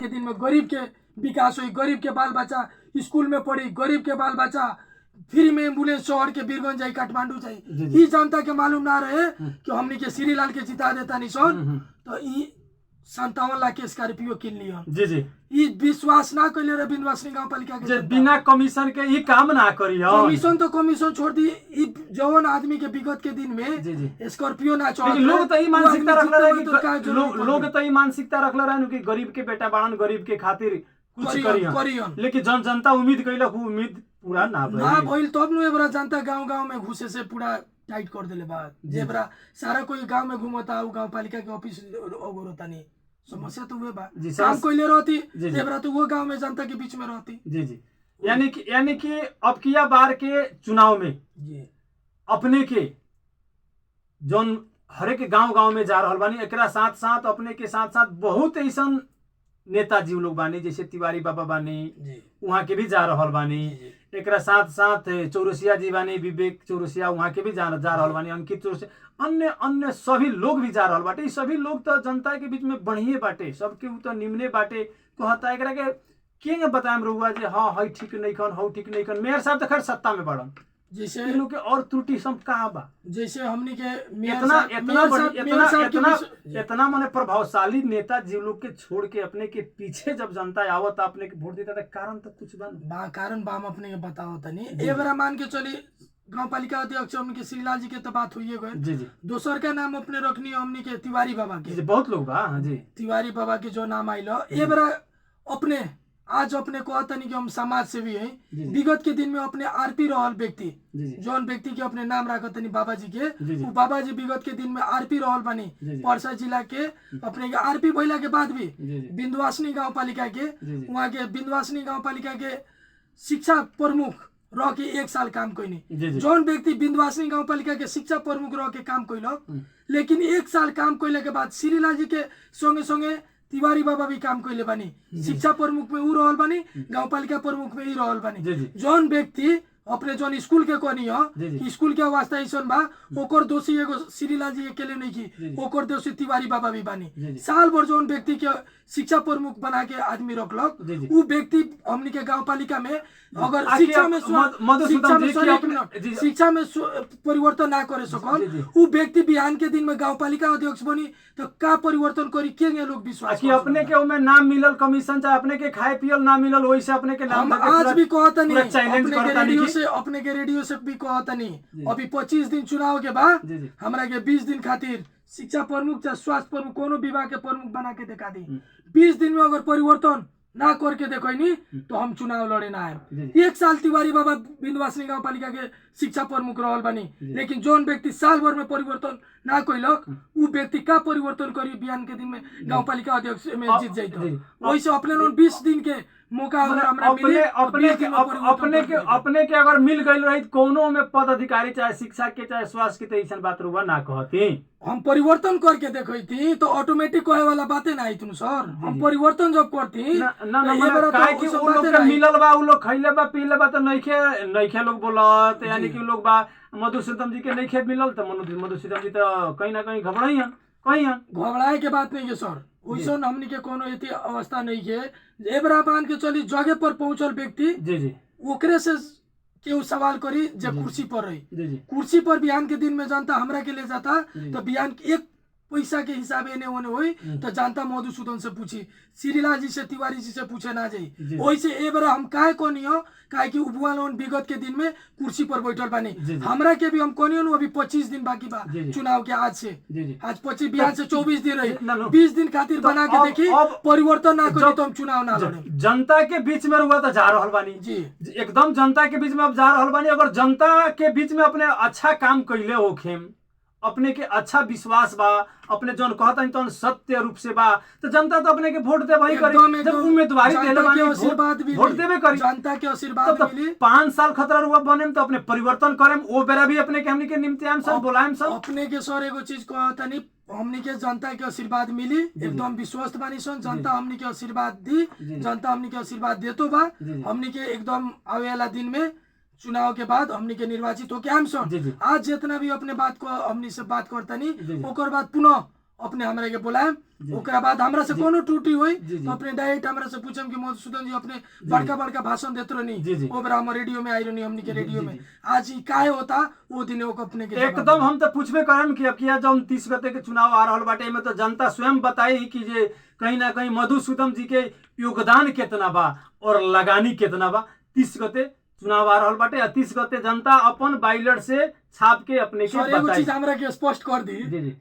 के दिन में गरीब के विकास हुई, गरीब के बाल बच्चा स्कूल में पढ़ी, गरीब के बाल बच्चा फ्री में एम्बुलेंस शहर के बीरगंज जाई, काठमांडू जाई। ये जनता के मालूम ना रहे कि हमनी के श्रीलाल के जिता देता निशान तो 57 लाख के स्कॉर्पियो किन लिया। जी जी ये विश्वास ना कैले रहे विंध्यवासिनी गांव पालिका के बिना कमीशन के ये काम ना करियो। कमीशन तो कमीशन छोड़ दी, जवान आदमी के विगत के दिन में स्कॉर्पियो ना चढ़। लोग तो ई मानसिकता रखले रहे कि लोग तो ई मानसिकता रखले रहे कि गरीब के बेटा बाड़न, गरीब के खातिर कुछ करियन, लेकिन जनता उम्मीद कैला उम्मीद पूरा ना भइल। तब नु एबरा जनता गांव में घुसे से पूरा टाइट कर देले बात। जेबरा सारा कोई गांव में घूमता, गांव पालिका के ऑफिस अगोरता नहीं, समस्या तो हुए बा। काम कोइले रहती जेबरा तो वो गांव में जनता के बीच में रहती। जी जी यानी कि अब किया बार के चुनाव में जी अपने के जोन हरेक गांव में जा रहल बानी, एकरा साथ साथ अपने के साथ साथ बहुत ऐसा नेताजी लोग बानी, जैसे तिवारी बाबा बानी, वहाँ के भी जा रहल बानी। एकरा साथ साथ चौरसिया जी बानी, विवेक चौरसिया, वहाँ के भी जा रहल बानी, अंकित चौरसिया, अन्य सभी लोग भी जा रहल बाटे। सभी लोग तो जनता के बीच में बढ़िए बाटे, सबके उ तो निम्ने बाटे। कहता एकरा के बताएम रहुआ जे हाँ हई ठीक नहीं खन, हौ ठीक नहीं खन। मेयर साहब तो खैर सत्ता में बढ़न, जैसे लोग के और त्रुटि सब कहाँ बा। जैसे हमनी के इतना माने प्रभावशाली नेता जी लोग के छोड़ के अपने के पीछे जब जनता आवत अपने के वोट देता, कारण तो कुछ बा कारण बा हम अपने के बताओ तनी। ए बरा मान के चली गांव पालिका अध्यक्ष हमनी के श्रीलाल जी के तो बात हुई गए। जी जी दोसर का नाम अपने रखनी हमनी के तिवारी बाबा के। बहुत लोग बा जी, तिवारी बाबा के जो नाम आइल ए बरा अपने आज अपने कहता नहीं कि हम समाज सेवी है। विगत के दिन में अपने आरपी रहल व्यक्ति, जौन व्यक्ति के अपने नाम रखत नहीं बाबा जी के, वो बाबा जी विगत के दिन में आरपी रहल बनी परसा जिला के। अपने के आरपी भइला के बाद भी विंध्यवासिनी गांव पालिका के, वहाँ के विंध्यवासिनी गांव पालिका के शिक्षा प्रमुख रह के 1 साल काम कैनी। जौन व्यक्ति विंध्यवासिनी गांव पालिका के शिक्षा प्रमुख रह के काम कैलक, लेकिन 1 साल काम कैले के बाद श्रीलाल जी के संगे संगे तिवारी बाबा भी काम कैले बानी। शिक्षा प्रमुख में ऊ रहल बानी, गांव पालिका प्रमुख में ही रहल बानी। जौन व्यक्ति अपने जौन स्कूल के कहनी हो, स्कूल के वास्ता ऐसा बा, ओकर दोषी एगो श्रीलाल जी अकेले नहीं की, ओकर दोषी तिवारी बाबा भी बानी। साल भर जौन व्यक्ति के शिक्षा प्रमुख बना के आदमी रखलक, उ व्यक्ति हमनी के गांव पालिका में अगर शिक्षा में परिवर्तन ना करे सकल, उ व्यक्ति बिहान के दिन में गांव पालिका अध्यक्ष बनी तो का परिवर्तन करी के लोग विश्वास कि अपने के उमे नाम मिलल कमीशन, चाहे अपने के खाए पियल ना मिलल, वैसे अपने के नाम आज भी कहता नहीं, अपने के रेडियो से भी कहता नहीं। अभी 25 दिन चुनाव के बाद हमरा के 20 दिन खातिर शिक्षा प्रमुख चाहे स्वास्थ्य प्रमुख कोनो विभाग के प्रमुख बना के दिखा दी। 20 दिन में अगर परिवर्तन ना करके देखो नहीं तो हम चुनाव लड़े ना आए। 1 साल तिवारी बाबा विंध्यवासिनी गांव पालिका के शिक्षा प्रमुख रहल बनी, लेकिन जोन व्यक्ति साल भर में परिवर्तन ना कैलक, उ व्यक्ति का परिवर्तन करी बिहान के दिन में गांव पालिका अध्यक्ष में जीत जाइत। वैसे अपने 20 दिन के मौका अगर हमरा मिले, अपने के अगर मिल गई रही कोनो में पद अधिकारी चाहे शिक्षा के चाहे स्वास्थ्य के, ऐसा बात रुआ ना कहती। हम परिवर्तन करके देखई थी तो ऑटोमेटिक कहे वाला बातें ना आई तुम सर। हम परिवर्तन जब करती मिलल बा, उ लोग खैले बा पीले बा तो नइखे लोग बोलत, यानी कि लोग बा मधुसूदन जी के नइखे मिलल तो मधुसूदन जी तो कहीं ना कहीं घबराए के बात नहीं है सर। वैसा हमनी के कोनो एती अवस्था नहीं है। एबरा मान के चली जगह पर पहुंचल व्यक्ति ओकरे से केहू सवाल करी जब कुर्सी पर रही, कुर्सी पर बिहान के दिन में जनता हमरा के ले जाता तो बिहान 1 पैसा के हिसाब एने ओने हुई तो जनता मधुसूदन से पूछी, श्रीलाल जी से तिवारी जी से पूछे ना जाई। वैसे ए बार हम काहे कोनी हो, काहे कि उपवा लोन विगत के दिन में कुर्सी पर बैठल बानी। हमरा के भी हम कोनी हो, अभी 25 दिन बाकी बा चुनाव के। आज 25 बिहान से 24 दिन रही, 20 दिन खातिर बना के देखी परिवर्तन ना करी तो हम चुनाव ना लड़े। जनता के बीच में रुआ तो जा रहल बानी जी, एकदम जनता के बीच में अब जा रहल बानी। अगर जनता के बीच में अपने अच्छा काम कैले होखेम, अपने के अच्छा विश्वास बा, अपने जौन कहता तो सत्य रूप से बा, तो जनता तो अपने के वोट दे वही करी। जब उम्मीदवारी देले बानी वोट देबे करी, जनता के आशीर्वाद मिली। 5 साल खतरा रुआ बनेम तो अपने परिवर्तन करेम, ओ बेरा भी अपने के हमनी के निमतेम सब बोलाएम सब। अपने के सर एगो चीज कहता नहीं, हमनी के जनता के आशीर्वाद मिली, एकदम विश्वस्त बानी सन। जनता हमनी के आशीर्वाद दी, जनता हमनी के आशीर्वाद देतो बा। हमनी के एकदम आवे वाला दिन में चुनाव के बाद हमनी के निर्वाचित होके हम सन। आज जितना भी अपने बात को हमनी से बात करता नहीं, ओकर बाद पुनः अपने हमरा के बुलाएम, ओकरा बाद हमरा से कोनो त्रुटि होई तो अपने डायरेक्ट हमरा से पूछम कि मधुसूदन जी अपने बड़का बड़का भाषण देत रहनी, ओ बेरा हम रेडियो में आई रहनी, हमनी के रेडियो में आज ई काहे होता वो दिन वो अपने के एकदम हम तो पूछबे करम कि अब किया जब 30 गते के चुनाव आ रहल बाटे, में तो जनता स्वयं बताई कि जे कहीं ना कहीं मधुसूदन जी के योगदान कितना बा और लगानी कितना बा। 30 गते चुनाव आ रहल बाटे, 30 गते जनता अपन बाइलर से छाप के अपने के एगो बताई। चीज हमरा के स्पष्ट कर दी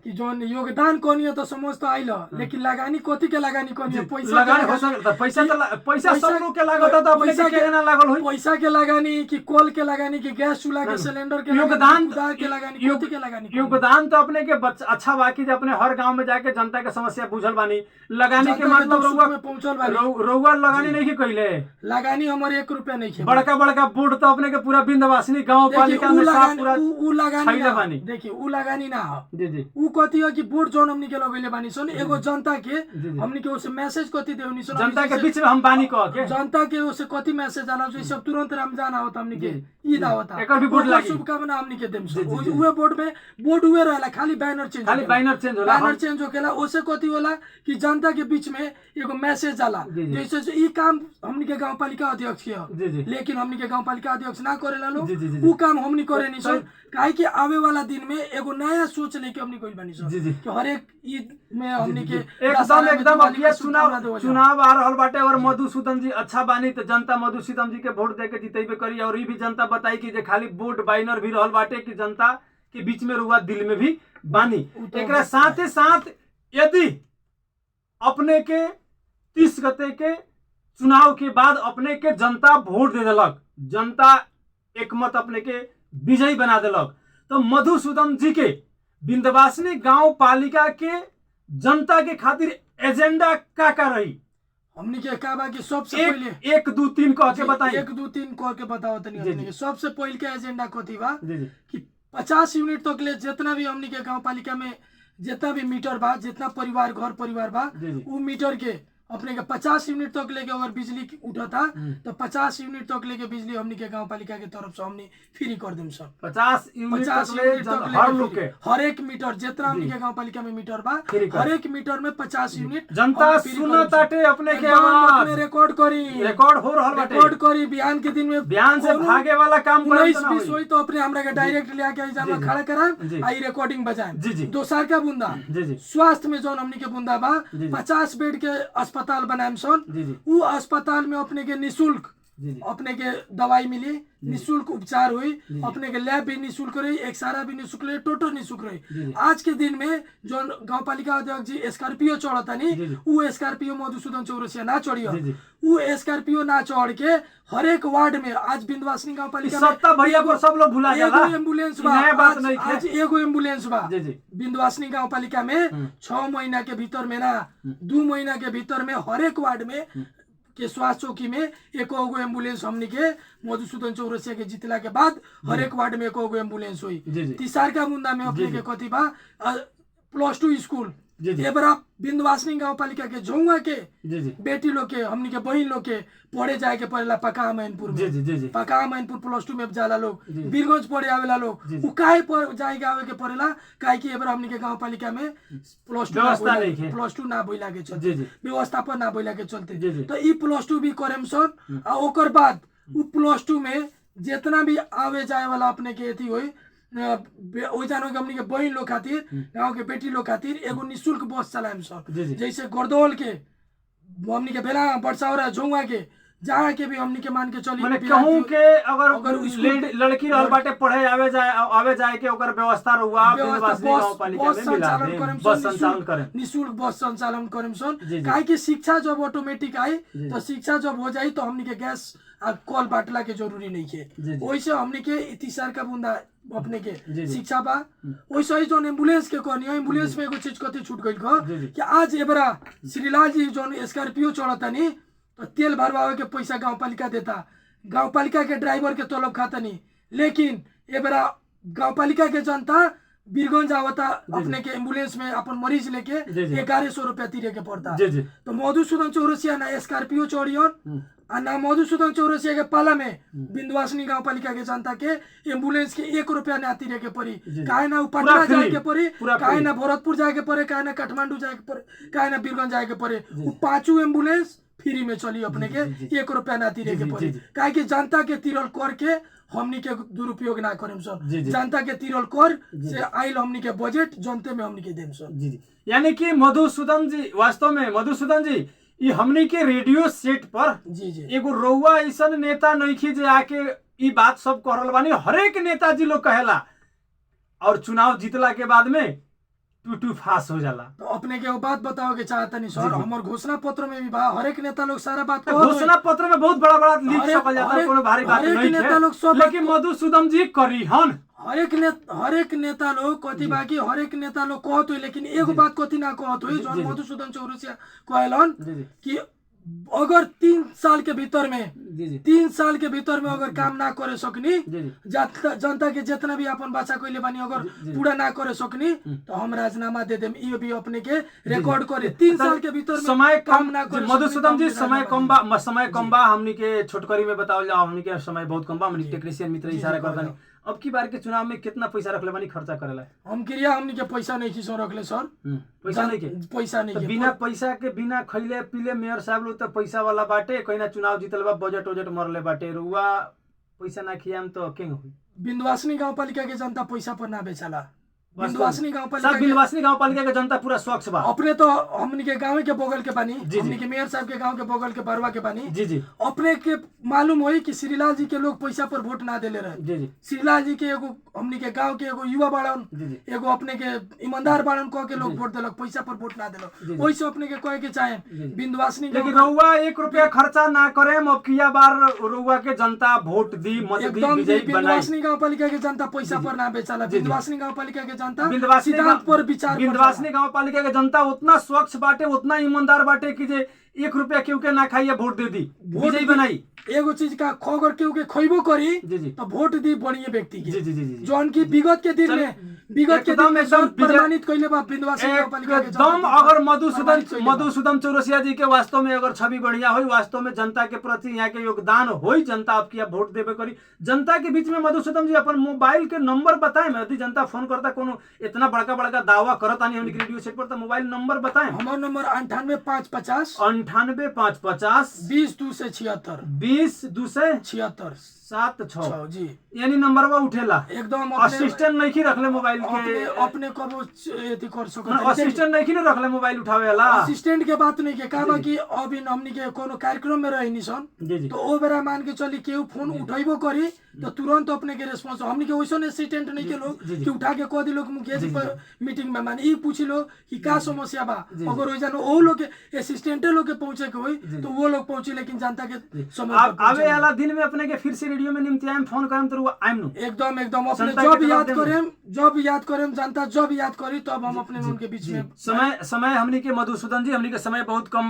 कि जोन योगदान कोनी है तो समझ तो आइल, लेकिन लगानी कोथी के लगानी कोनी है, पैसा लगानी हो सकता, पैसा सब लोग के लागत है तो अपने के केना लागल होई, पैसा के लगानी कि कोल के लगानी कि गैस चूल्हा के सिलेंडर के योगदान के लगानी कोथी के लगानी, योगदान तो अपने के अच्छा बाकी जे अपने हर गांव में जाके जनता के समस्या बुझल बानी, लगानी के मतलब रउआ में पहुंचल बानी, रउआ लगानी नहीं की कइले, लगानी हमर 1 रुपया नहीं खे, बड़का बड़का बोर्ड तो अपने के पूरा बिंदवासिनी गांव पालिका में साफ पूरा उ लगानी खइले बानी। देखिए उ लगानी ना हो जी उ कथी हो कि बोर्ड जोन हमनी के लगैले बानी सन, एगो जनता के हमनी के उसे मैसेज कथी देउनी सन, जनता के बीच में हम बानी कह के जनता के उसे कथी मैसेज आना जो सब तुरंत रमजान आवत हमनी के ईद आवत एकर भी बोर्ड लागी, शुभकामना हमनी के देम सन, उहे बोर्ड में बोर्ड हुए रहला, खाली बैनर चेंज होला, बैनर चेंज होकेला, ओसे कथी होला कि जनता के बीच में एगो मैसेज जाला, जैसे ई काम हमनी के गांव पालिका अध्यक्ष के, लेकिन हमनी के गांव पालिका अध्यक्ष ना करेला लोग, उ काम हमनी करे नहीं सन, काहे कि आवे वाला दिन में एगो नया सोच लेके हमनी कोई बनी सन कि हर एक ईद में हमनी के एकदम अब ये चुनाव आ रहल बाटे और मधुसूदन जी अच्छा बानी तो जनता मधुसूदन जी के वोट दे के जितेबे करी, और ई भी जनता बताई कि जे खाली बोर्ड बाइनर भी रहल बाटे कि जनता के बीच में रुआ दिल में भी बानी। एकरा साथ साथ यदि अपने के 30 गते के चुनाव के बाद अपने के जनता वोट दे देलक, जनता एकमत अपने के विजयी बना देलक, तो मधुसूदन जी के बिंदवासिनी गांव पालिका के जनता के खातिर एजेंडा का रही, हमनी के का बा कि सबसे पहले 1 2 3 कह के बताई, 1 2 3 कह के बताओ तनी हमनी के सबसे पहले के एजेंडा कथी बा कि 50 यूनिट तक ले जितना भी हमनी के गांव पालिका में जितना भी मीटर बा, जितना परिवार घर परिवार बा, उ मीटर के अपने के 50 यूनिट तक लेके अगर बिजली उठता तो 50 यूनिट तक लेके बिजली हमनी के गांव पालिका के तरफ से हमनी फ्री कर देम सब। 50 यूनिट तक हर लोग के हर एक मीटर जितना हमनी के गांव पालिका में मीटर बा, हर एक मीटर में 50 यूनिट जनता सुनताटे अपने के आवाज रिकॉर्ड करी, रिकॉर्ड हो रहल बाटे, रिकॉर्ड करी, बिहान के दिन में बिहान से भागे वाला काम 19-20 होई तो अपने हमरा के डायरेक्ट ले आके एग्जाम में खड़ा कराएं, आई रिकॉर्डिंग बजाएं। दोसर का बुंदा स्वास्थ्य में जोन हमनी के बुंदा बा 50 बेड के अस्पताल बनाएम सन, उ अस्पताल में अपने के निशुल्क अपने के दवाई मिली, निशुल्क उपचार हुई, अपने के लैब भी निशुल्क रही, एक्सरा भी निशुल्क रही, टोटल निशुल्क रही। आज के दिन में जो गांव पालिका अध्यक्ष जी स्कॉर्पियो चढ़ता नहीं, उ स्कॉर्पियो मधुसूदन चौरसिया ना चढ़ियो, उ स्कॉर्पियो ना चढ़ के हर एक वार्ड में आज बिंदवासिनी गांव पालिका में सत्ता भैया को सब लोग भुला जाला, एगो एम्बुलेंस बा, आज एगो एम्बुलेंस बा बिंदवासिनी गांव पालिका में 6 महीना के भीतर में ना 2 महीना के भीतर में हर एक वार्ड में के स्वास्थ्य चौकी में एको एम्बुलेंस हमनी के मधुसूदन चौरसिया के जीतला के बाद हर एक वार्ड में एको एम्बुलेंस हुई। तीसर का मुद्दा में अपने के कथी बा +2 स्कूल ये बड़ा बिंदवासिनी गांव पालिका के झौआ के बेटी लोग के हमनी के बहन लोग के पढ़े जाए के पड़ेला पका मैनपुर में, पका मैनपुर +2 में जाला लोग, बीरगंज पढ़े आवेला लोग, उ काहे पर जाए के आवे के पड़ेला काहे कि एबरा हमनी के गांव पालिका में +2 ना बोला के चलते, व्यवस्थापन ना बोला के चलते, तो ई +2 भी करेम सन। आ ओकर बाद उ +2 में जितना भी आवे जाए वाला अपने के एथी होई ओइजानो के हमनी के बहन लोग खातिर गांव के बेटी लोग खातिर एगो निशुल्क बस चलाएम सब, जैसे गर्दौल के हमनी के बेला बरसावरा झौआ के जहाँ के भी हमनी के मान के चली, माने कहूं के अगर लड़की रहल बाटे पढ़े आवे जाए के ओकर व्यवस्था रहुआ बिंदवासिनी गांव पालिका में मिला दे, बस संचालन करें, निशुल्क बस संचालन करें सन। काहे कि शिक्षा जब ऑटोमेटिक आई तो शिक्षा जब हो जाई तो हमनी के गैस आ कॉल बाटला के जरूरी नहीं है, वैसे हमनी के तीसर का बुंदा अपने के शिक्षा बा, वैसे ही जोन एम्बुलेंस के कहनी एम्बुलेंस में एगो चीज कथी छूट गई कि आज एबरा श्रीलाल जी जोन स्कॉर्पियो चढ़तानी तो तेल भरवावे के पैसा गांव पालिका देता, गांव पालिका के ड्राइवर के तलब खातानी, लेकिन एबरा गांव पालिका के जनता बीरगंज आवता अपने के एम्बुलेंस में अपन मरीज लेके 1100 रुपया तीरे के पड़ता। तो मधुसूदन चौरसिया ना स्कॉर्पियो चढ़ियन आ ना मधुसूदन चौरसिया के पाला में विंध्यवासिनी गाँव पालिका के जनता के एम्बुलेंस के 1 रुपया ना तिरे के पड़ी, काहे ना पटना जाए के पड़ी, काहे ना भरतपुर जाए के पड़े, काहे ना काठमांडू जाए के पड़े, काहे ना बीरगंज जाए के पड़े, वो 5 एम्बुलेंस फ्री में चली अपने के 1 रुपया ना तिरे के पड़ी, काहे कि जनता के तिरल कर के हमनी के दुरुपयोग ना करेम सर, जनता के तिरल कर से आइल हमनी के बजट जनते में हमनी के देम सर। जी जी, यानी कि मधुसूदन जी, वास्तव में मधुसूदन जी ये हमनी के रेडियो सेट पर जी जी एगो रउआ ऐसन नेता नइखे जे आके ई बात सब कह रहल बानी, हरेक नेताजी लोग कहेला और चुनाव जीतला के बाद में टू फास हो जाला। तो अपने के वो बात बताओगे चाहता नहीं सर, हमारे घोषणा पत्र में भी हरेक नेता लोग सारा बात घोषणा पत्र में बहुत बड़ा बड़ा लिख सकल जाता है, कोनो भारी बात नहीं है, लेकिन मधुसूदन जी करीहन हरेक नेता लोग कथी बाकी हरेक नेता लोग कहत हुई, लेकिन एगो बात कथी ना कहत हुई जो मधुसूदन चौरसिया कहलन कि अगर 3 साल के भीतर में 3 साल के भीतर में अगर काम ना करे सकनी, जनता के जितना भी अपन बच्चा कोई बानी अगर पूरा ना करे सकनी तो हम राजीनामा दे देम, ये भी अपने के रिकॉर्ड करे। 3 साल के भीतर में समय काम ना करे मधुसूदन जी, समय कम बा हमनी के छोटकरी में बताओ जाओ, हमनी के समय बहुत कम बा, हमनी टेक्नीशियन मित्र इशारा करता। अब की बार के चुनाव में कितना पैसा रखले बानी खर्चा करेला? हम क्रिया हमनी के पैसा नहीं की सो रखले सर, पैसा नहीं के पैसा नहीं तो के बिना पैसा के बिना खैले पीले मेयर साहब लोग तो पैसा वाला बाटे, कहीं ना चुनाव जीतल बा बजट मरले बाटे, रुआ पैसा ना खियाम तो केंग होई? विंध्यवासिनी गाँव पालिका के जनता पैसा पर ना बेचाला, विंध्यवासिनी गाँव पालिका विंध्यवासिनी गाँव पालिका के जनता पूरा स्वच्छ बा। अपने तो हमनी के गाँव के बगल के बानी, हमनी के मेयर साहब के गाँव के बगल के बरवा के बानी, जी जी अपने के मालूम होई कि श्रीलाल जी के लोग पैसा पर वोट ना देले रहे। जी जी, श्रीलाल जी के एगो हमनी के गाँव के एगो युवा बाड़न, एगो अपने के ईमानदार बाड़न कह के लोग वोट देलक, पैसा पर वोट ना देलक, वैसे अपने के कहे के चाहे विंध्यवासिनी लेकिन रउआ 1 रुपया खर्चा ना करे, अब किया बार रउआ के जनता वोट दी, मत दी, विजयी बनाई। विंध्यवासिनी गाँव पालिका के जनता पैसा पर ना बेचाला, विंध्यवासिनी गाँव पालिका के जनता पर विचार, विंध्यवासिनी गाँव पालिका के जनता उतना स्वच्छ बाटे, उतना ईमानदार बाटे कि जे 1 रुपया केहू के ना खाइए वोट दे दी, विजयी बनाई। एगो चीज का खबर केहू के खोइबो करी तो वोट दी बढ़िया व्यक्ति के, जौन की विगत के दिन में प्रमाणित कइले बा विंध्यवासिनी गाँव पालिका के एकदम। अगर मधुसूदन चौरसिया जी के वास्तव में अगर छवि बढ़िया होई, वास्तव में जनता के प्रति यहाँ के योगदान होई, जनता आपकी वोट देवे करी। जनता के बीच में मधुसूदन जी अपन मोबाइल के नंबर बताएं, यदि जनता फोन करता कोनो इतना बड़का दावा करता नहीं हमने रेडियो सेट पर, तो मोबाइल नंबर बताएं। हमारा नंबर 98550 98550 20 2 से 76 76 जी, यानी नंबरवा उठेला एकदम। असिस्टेंट नहीं रखले मोबाइल के, अपने कबो एथी कर सकत, असिस्टेंट नहीं रखले मोबाइल उठावे वाला। असिस्टेंट के बात नहीं के का बा कि अभी हमनी के कोनो कार्यक्रम में रहनी सन तो ओ बेरा मान के चली केहू फोन उठाइबो करी तो तुरंत अपने के रिस्पांस, हमनी के वैसन असिस्टेंट नहीं के लोग कि उठा के कह दिलो कि मुखिया जी पर मीटिंग में माने ई पूछ लो कि का समस्या बा, अगर हो जानो ओ लोग के असिस्टेंटे लोग के पहुंचे के होई तो वो लोग पहुंचे, लेकिन जनता के समय पर आवे वाला दिन में अपने के फिर से रेडियो में निमतियाम फोन करम तो आइम नु एकदम अपने जब याद करेम जनता जब याद करी तब हम अपने उनके बीच में समय हमनी के मधुसूदन जी, हमनी के समय बहुत कम